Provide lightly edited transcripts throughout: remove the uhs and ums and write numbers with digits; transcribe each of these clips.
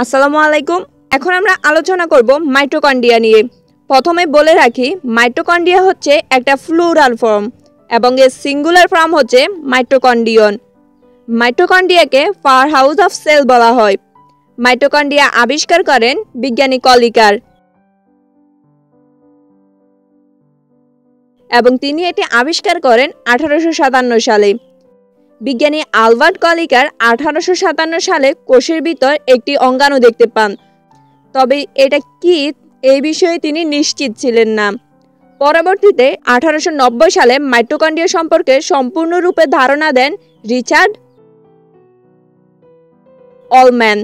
আসসালামু আলাইকুম। এখন আমরা আলোচনা করব মাইটোকন্ড্রিয়া নিয়ে। প্রথমে বলে রাখি, মাইটোকন্ড্রিয়া হচ্ছে একটা প্লুরাল ফর্ম এবং এর সিঙ্গুলার ফর্ম হচ্ছে মাইটোকন্ড্রিয়ন। মাইটোকন্ড্রিয়াকে পাওয়ার হাউস অফ সেল বলা হয়। মাইটোকন্ড্রিয়া আবিষ্কার করেন বিজ্ঞানী কলিকার এবং তিনি এটি আবিষ্কার করেন 1857 সালে। বিজ্ঞানী আলবার্ট কলিকার 1857 সালে কোষের ভিতর একটি অঙ্গাণু দেখতে পান, তবে এটা কি এই বিষয়ে তিনি নিশ্চিত ছিলেন না। পরবর্তীতে 1890 সালে মাইটোকন্ড্রিয়া সম্পর্কে সম্পূর্ণরূপে ধারণা দেন রিচার্ড অলম্যান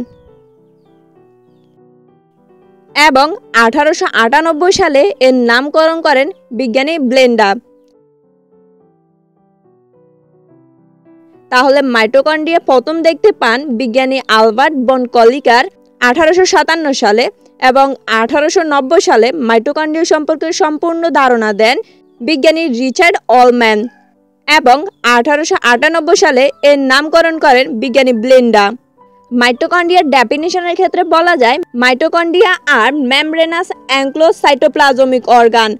এবং 1898 সালে এর নামকরণ করেন বিজ্ঞানী ব্লেন্ডা। তাহলে মাইটোকন্ড্রিয়া প্রথম দেখতে পান বিজ্ঞানী আলবার্ট বন কলিকার 1857 সালে এবং 1890 সালে মাইটোকন্ড্রিয়া সম্পর্কে সম্পূর্ণ ধারণা দেন বিজ্ঞানী রিচার্ড অলম্যান এবং 1898 সালে এর নামকরণ করেন বিজ্ঞানী ব্লেন্ডা। মাইটোকন্ড্রিয়ার ডেফিনিশনের ক্ষেত্রে বলা যায়, মাইটোকন্ড্রিয়া আর মেমব্রেনাস এনক্লোজ সাইটোপ্লাজমিক অর্গান,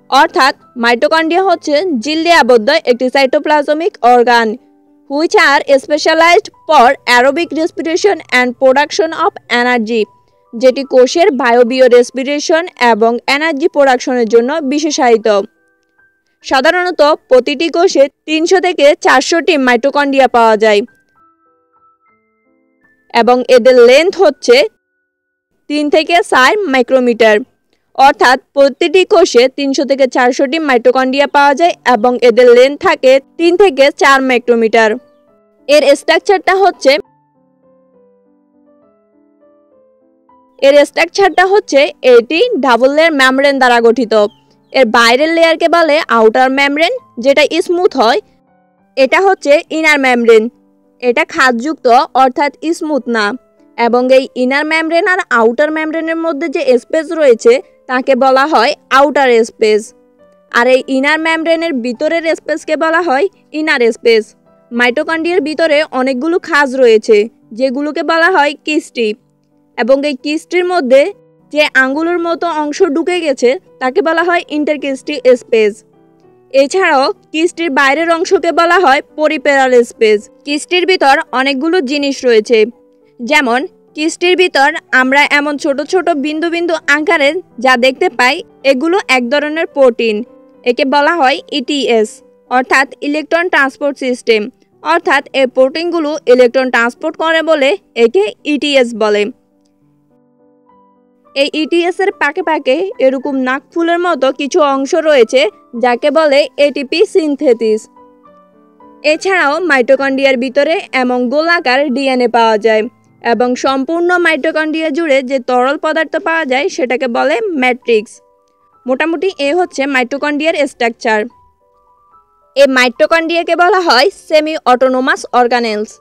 অর্থাৎ মাইটোকন্ড্রিয়া হচ্ছে ঝিল্লি দিয়ে আবদ্ধ একটি cytoplasmic organ which are specialized for aerobic respiration and production of energy, যেটি কোষের বায়বীয় রেসপিরেশন এবং এনার্জি প্রোডাকশনের জন্য বিশেষায়িত। সাধারণত প্রতিটি কোষে 300 থেকে 400টি মাইটোকন্ড্রিয়া পাওয়া যায় এবং এদের লেন্থ হচ্ছে 3 থেকে 4 মাইক্রোমিটার, অর্থাৎ প্রতিটি কোষে 300 থেকে 400টি মাইটোকন্ড্রিয়া পাওয়া যায় এবং এদের লেন্থ থাকে 3 থেকে 4 মাইক্রোমিটার। এর স্ট্রাকচারটা হচ্ছে এটি ডাবল লেয়ার মেমব্রেন দ্বারা গঠিত। এর বাইরের লেয়ারকে বলে আউটার মেমব্রেন, যেটা স্মুথ হয়। এটা হচ্ছে ইনার মেমব্রেন, এটা খাঁজযুক্ত অর্থাৎ স্মুথ না। এবং এই ইনার মেমব্রেন আর আউটার মেমব্রেনের মধ্যে যে স্পেস রয়েছে তাকে বলা হয় আউটার স্পেস, আর এই ইনার মেমব্রেনের ভিতরের স্পেসকে বলা হয় ইনার স্পেস। মাইটোকন্ড্রিয়ার ভিতরে অনেকগুলো খাঁজ রয়েছে যেগুলোকে বলা হয় কিস্টি, এবং এই কিস্টির মধ্যে যে আঙ্গুলের মতো অংশ ঢুকে গেছে তাকে বলা হয় ইন্টারকিস্টি স্পেস। এছাড়াও কিস্টির বাইরের অংশকে বলা হয় পরিপেরাল স্পেস। কিস্টির ভিতর অনেকগুলো জিনিস রয়েছে, যেমন কিস্টির ভিতর আমরা এমন ছোট ছোট বিন্দু বিন্দু আকারে যা দেখতে পাই, এগুলো এক ধরনের প্রোটিন। একে বলা হয় ইটিএস, অর্থাৎ ইলেকট্রন ট্রান্সপোর্ট সিস্টেম, অর্থাৎ এই প্রোটিনগুলো ইলেকট্রন ট্রান্সপোর্ট করে বলে একে ইটিএস বলে। এই ইটিএস এর পাকে পাকে এরকম নাকফুলের মতো কিছু অংশ রয়েছে যাকে বলে এটিপি সিনথেসিস। এছাড়াও মাইটোকন্ড্রিয়ার ভিতরে এমন গোলাকার ডিএনএ পাওয়া যায় এবং সম্পূর্ণ মাইটোকন্ড্রিয়া জুড়ে যে তরল পদার্থ পাওয়া যায় সেটাকে বলে ম্যাট্রিক্স। মোটামুটি এ হচ্ছে মাইটোকন্ড্রিয়ার স্ট্রাকচার। এই মাইটোকন্ড্রিয়াকে বলা হয় সেমি অটোনোমাস অর্গানেলস।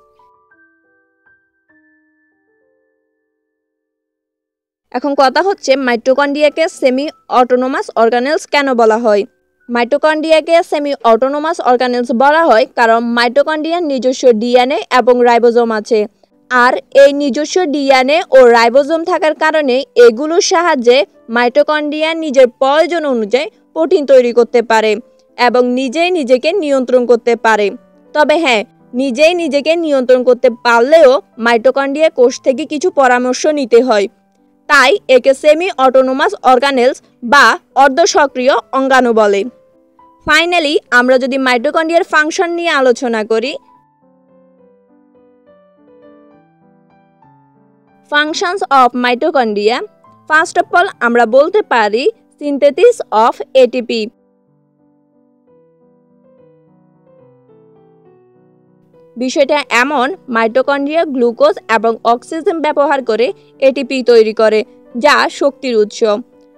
এখন কথা হচ্ছে মাইটোকন্ড্রিয়াকে সেমি অটোনোমাস অর্গানেলস কেন বলা হয়। মাইটোকন্ড্রিয়াকে সেমি অটোনোমাস অর্গানেলস বলা হয় কারণ মাইটোকন্ড্রিয়ার নিজস্ব ডিএনএ এবং রাইবোজোম আছে, আর এই নিজস্ব ডিএনএ ও রাইবোজোম থাকার কারণে এগুলোর সাহায্যে মাইটোকন্ড্রিয়া নিজের প্রয়োজন অনুযায়ী প্রোটিন তৈরি করতে পারে এবং নিজেই নিজেকে নিয়ন্ত্রণ করতে পারে। তবে হ্যাঁ, নিজেই নিজেকে নিয়ন্ত্রণ করতে পারলেও মাইটোকন্ড্রিয়া কোষ থেকে কিছু পরামর্শ নিতে হয়, তাই একে সেমি অটোনোমাস অর্গানেলস বা অর্ধসক্রিয় অঙ্গাণু বলে। ফাইনালি আমরা যদি মাইটোকন্ড্রিয়ার ফাংশন নিয়ে আলোচনা করি, functions of mitochondria, first of all আমরা বলতে পারি সিনথেসিস অফ এটিপি। বিষয়টা এমন, মাইটোকন্ড্রিয়া গ্লুকোজ এবং অক্সিজেন ব্যবহার করে এটিপি তৈরি করে, যা শক্তির উৎস।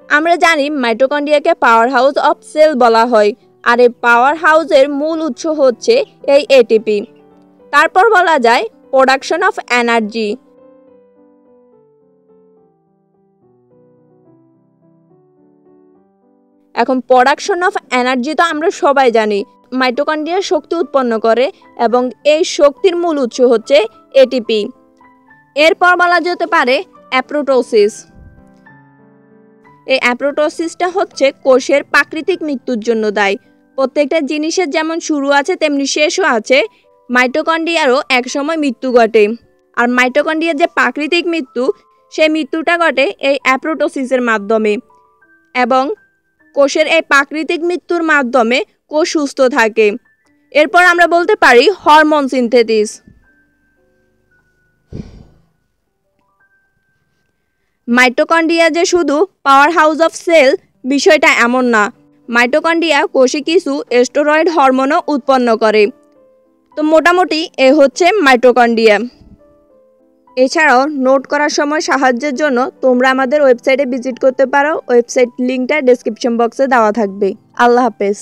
আমরা জানি মাইটোকন্ড্রিয়াকে পাওয়ার হাউস অফ সেল বলা হয়, আর এই পাওয়ার হাউসের মূল উৎস হচ্ছে এই এটিপি। তারপর বলা যায় প্রোডাকশন অফ এনার্জি। এখন প্রোডাকশন অফ এনার্জি তো আমরা সবাই জানি, মাইটোকন্ড্রিয়া শক্তি উৎপন্ন করে এবং এই শক্তির মূল উৎস হচ্ছে এটিপি। এরপর বলা যেতে পারে অ্যাপ্রোটোসিস। এই অ্যাপ্রোটোসিসটা হচ্ছে কোষের প্রাকৃতিক মৃত্যুর জন্য দায়ী। প্রত্যেকটা জিনিসের যেমন শুরু আছে তেমনি শেষও আছে, মাইটোকন্ড্রিয়ারও একসময় মৃত্যু ঘটে। আর মাইটোকন্ড্রিয়ার যে প্রাকৃতিক মৃত্যু, সেই মৃত্যুটা ঘটে এই অ্যাপ্রোটোসিসের মাধ্যমে। এবং কোষের এই প্রাকৃতিক মৃত্যুর মাধ্যমে কোষ সুস্থ থাকে। এরপর আমরা বলতে পারি হরমোন সিনথেসিস। মাইটোকন্ড্রিয়া যে শুধু পাওয়ার হাউস অফ সেল, বিষয়টা এমন না। মাইটোকন্ড্রিয়া কোষে কিছু স্টেরয়েড হরমোনও উৎপন্ন করে। তো মোটামুটি এ হচ্ছে মাইটোকন্ড্রিয়া। এছাড়াও নোট করার সময় সাহায্যের জন্য তোমরা আমাদের ওয়েবসাইটে ভিজিট করতে পারো। ওয়েবসাইট লিঙ্কটা ডেসক্রিপশন বক্সে দেওয়া থাকবে। আল্লাহ হাফেজ।